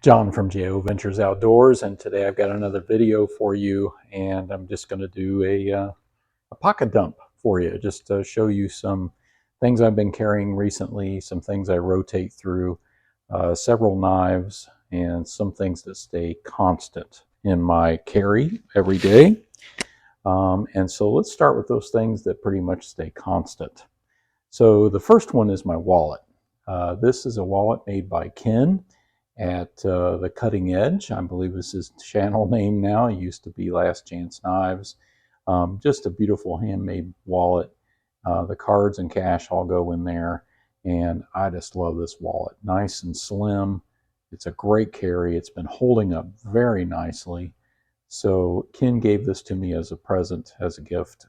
John from JO Ventures Outdoors, and today I've got another video for you, and I'm just going to do a pocket dump for you, just to show you some things I've been carrying recently, some things I rotate through, several knives, and some things that stay constant in my carry every day. And so let's start with those things that pretty much stay constant. So the first one is my wallet. This is a wallet made by Ken at the Cutting Edge. I believe this is his channel name now. It used to be Last Chance Knives. Just a beautiful handmade wallet. The cards and cash all go in there, and I just love this wallet. Nice and slim. It's a great carry. It's been holding up very nicely. So Ken gave this to me as a present, as a gift.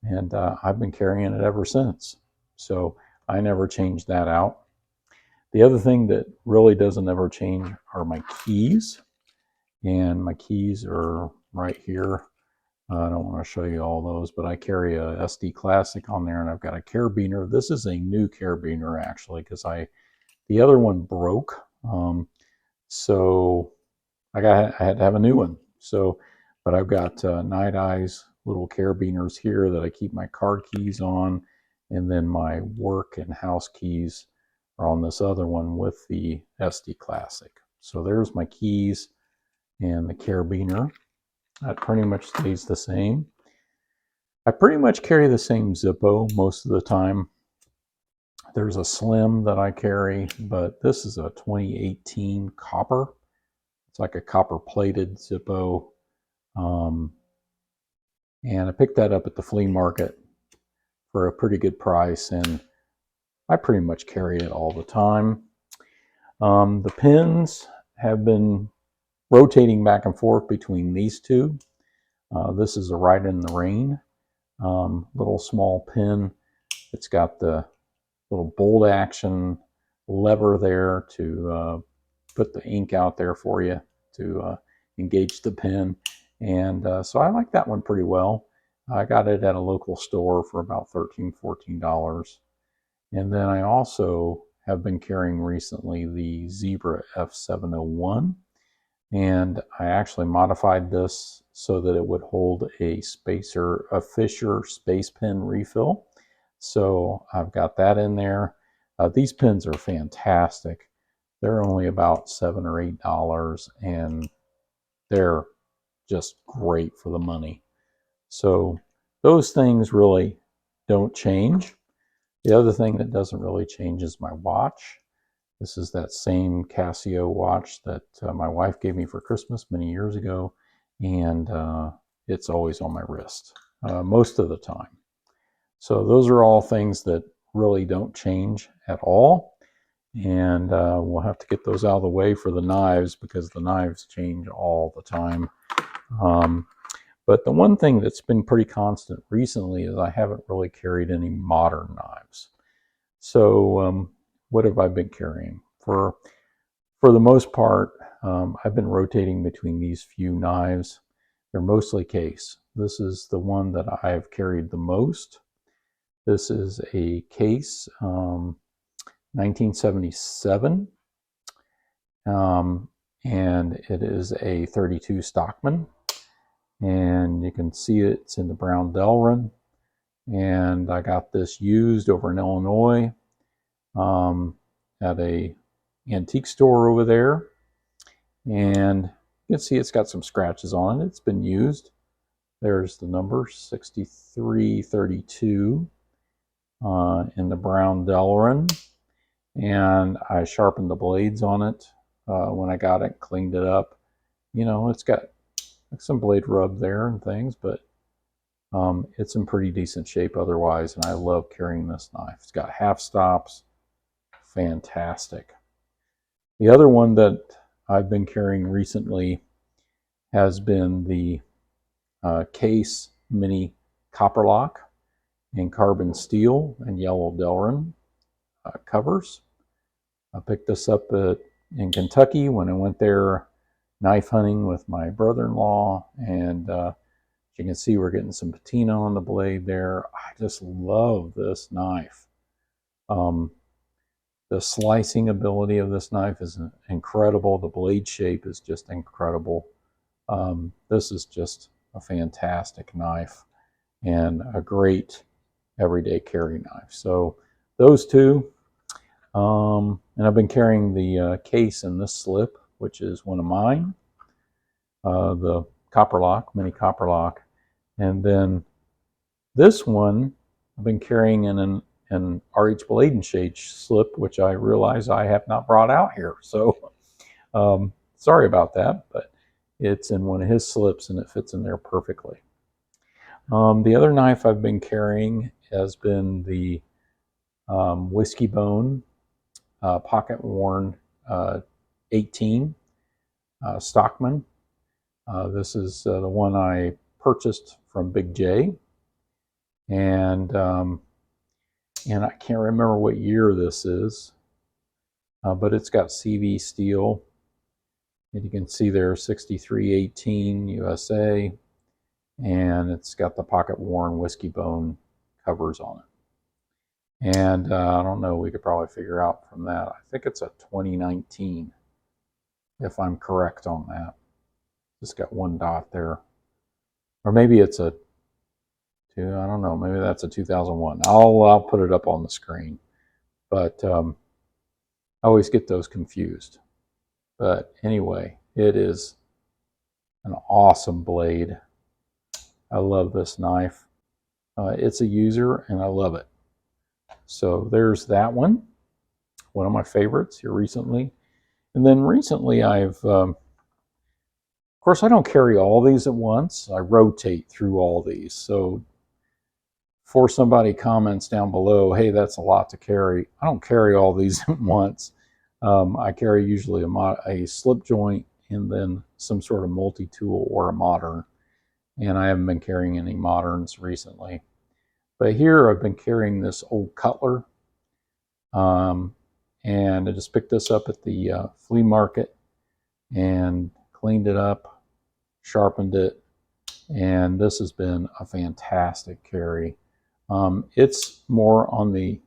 And I've been carrying it ever since. So I never changed that out. The other thing that really doesn't ever change are my keys. And my keys are right here. I don't want to show you all those, but I carry a SD Classic on there, and I've got a carabiner. This is a new carabiner, actually, because the other one broke. So I had to have a new one. But I've got Night Eyes little carabiners here that I keep my car keys on, and then my work and house keys are on this other one with the SD Classic. So there's my keys and the carabiner. That pretty much stays the same. I pretty much carry the same Zippo most of the time. There's a Slim that I carry, but this is a 2018 copper. It's like a copper plated Zippo. And I picked that up at the flea market for a pretty good price, and I pretty much carry it all the time. The pins have been rotating back and forth between these two. This is a Ride in the Rain little small pin. It's got the little bolt action lever there to put the ink out there for you to engage the pin. And so I like that one pretty well. I got it at a local store for about $13, $14. And then I also have been carrying recently the Zebra F701. And I actually modified this so that it would hold a Fisher space pen refill. So I've got that in there. These pens are fantastic. They're only about $7 or $8, and they're just great for the money. So those things really don't change. The other thing that doesn't really change is my watch. This is that same Casio watch that my wife gave me for Christmas many years ago, and it's always on my wrist most of the time. So those are all things that really don't change at all. And we'll have to get those out of the way for the knives, because the knives change all the time. But the one thing that's been pretty constant recently is I haven't really carried any modern knives. So what have I been carrying? For the most part, I've been rotating between these few knives. They're mostly case. This is the one that I've carried the most. This is a case 1977, and it is a 32 Stockman, and you can see it's in the brown Delrin. And I got this used over in Illinois at a antique store over there, and you can see it's got some scratches on it. It's been used. There's the number 6332 in the brown Delrin. And I sharpened the blades on it when I got it, cleaned it up. You know, it's got some blade rub there and things, but it's in pretty decent shape otherwise, and I love carrying this knife. It's got half stops. Fantastic. The other one that I've been carrying recently has been the Case Mini Copper Lock in carbon steel and yellow Delrin covers. I picked this up in Kentucky when I went there knife hunting with my brother-in-law, and you can see we're getting some patina on the blade there. I just love this knife. The slicing ability of this knife is incredible. The blade shape is just incredible. This is just a fantastic knife and a great everyday carry knife. So those two, and I've been carrying the case in this slip, which is one of mine, the copper lock, mini copper lock, and then this one I've been carrying in an RH Blade & Shade slip, which I realize I have not brought out here. So sorry about that, but it's in one of his slips and it fits in there perfectly. The other knife I've been carrying has been the Whiskey Bone pocket worn 18 Stockman. This is the one I purchased from Big J, and I can't remember what year this is, but it's got CV steel, and you can see there 6318 USA, and it's got the pocket worn Whiskey Bone covers on it. And I don't know, we could probably figure out from that. I think it's a 2019, if I'm correct on that. Just got one dot there. Or maybe it's a I don't know, maybe that's a 2001. I'll put it up on the screen. But I always get those confused. But anyway, it is an awesome blade. I love this knife. It's a user and I love it. So there's that one of my favorites here recently. And then recently I've, of course I don't carry all these at once. I rotate through all these. So before somebody comments down below, hey, that's a lot to carry, I don't carry all these at once. I carry usually a slip joint and then some sort of multi-tool or a modern. And I haven't been carrying any moderns recently. But here I've been carrying this old Cutler. And I just picked this up at the flea market and cleaned it up, sharpened it, and this has been a fantastic carry. It's more on the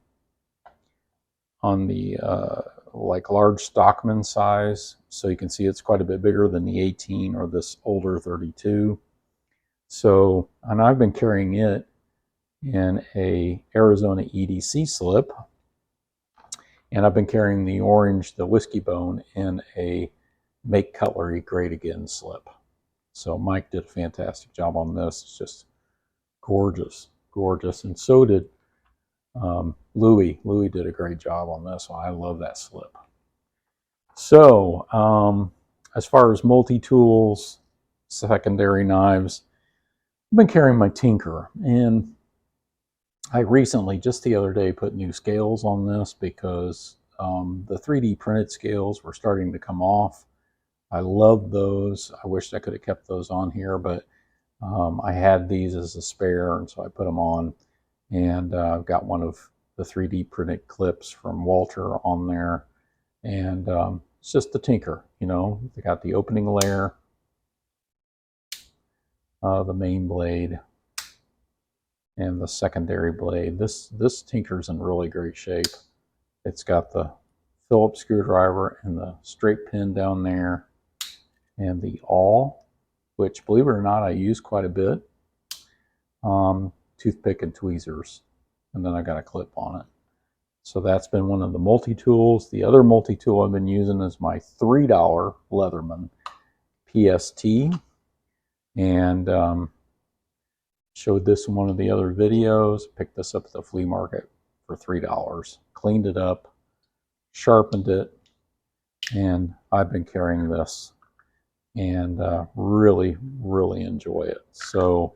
like large Stockman size, so you can see it's quite a bit bigger than the 18 or this older 32. So, and I've been carrying it in a Arizona EDC slip, and I've been carrying the orange, the Whiskey Bone, in a Make Cutlery Great Again slip. So Mike did a fantastic job on this. It's just gorgeous, gorgeous. And so did Louis. Louis did a great job on this one. I love that slip. So as far as multi-tools, secondary knives, I've been carrying my Tinker. And I recently, just the other day, put new scales on this because the 3D printed scales were starting to come off. I love those. I wish I could have kept those on here, but I had these as a spare, and so I put them on. And I've got one of the 3D printed clips from Walter on there. And it's just the Tinker, you know. They got the opening layer, the main blade, and the secondary blade. This Tinker's in really great shape. It's got the Phillips screwdriver and the straight pin down there, and the awl, which, believe it or not, I use quite a bit. Toothpick and tweezers, and then I got a clip on it. So that's been one of the multi-tools. The other multi-tool I've been using is my $3 Leatherman PST, and showed this in one of the other videos. Picked this up at the flea market for $3. Cleaned it up, sharpened it, and I've been carrying this and really, really enjoy it. So,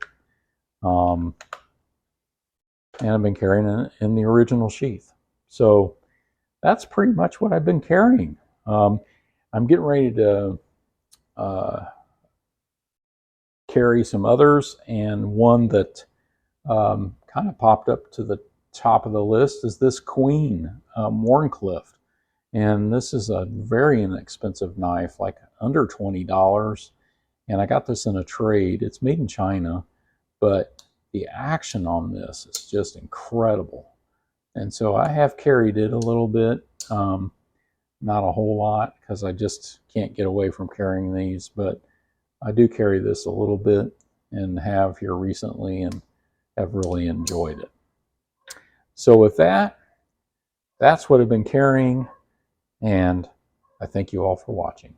and I've been carrying it in the original sheath. So that's pretty much what I've been carrying. I'm getting ready to carry some others, and one that kind of popped up to the top of the list is this Queen Wharncliffe. And this is a very inexpensive knife, like under $20. And I got this in a trade. It's made in China, but the action on this is just incredible. And so I have carried it a little bit, Not a whole lot because I just can't get away from carrying these, but I do carry this a little bit and have here recently and have really enjoyed it. So with that, that's what I've been carrying, and I thank you all for watching.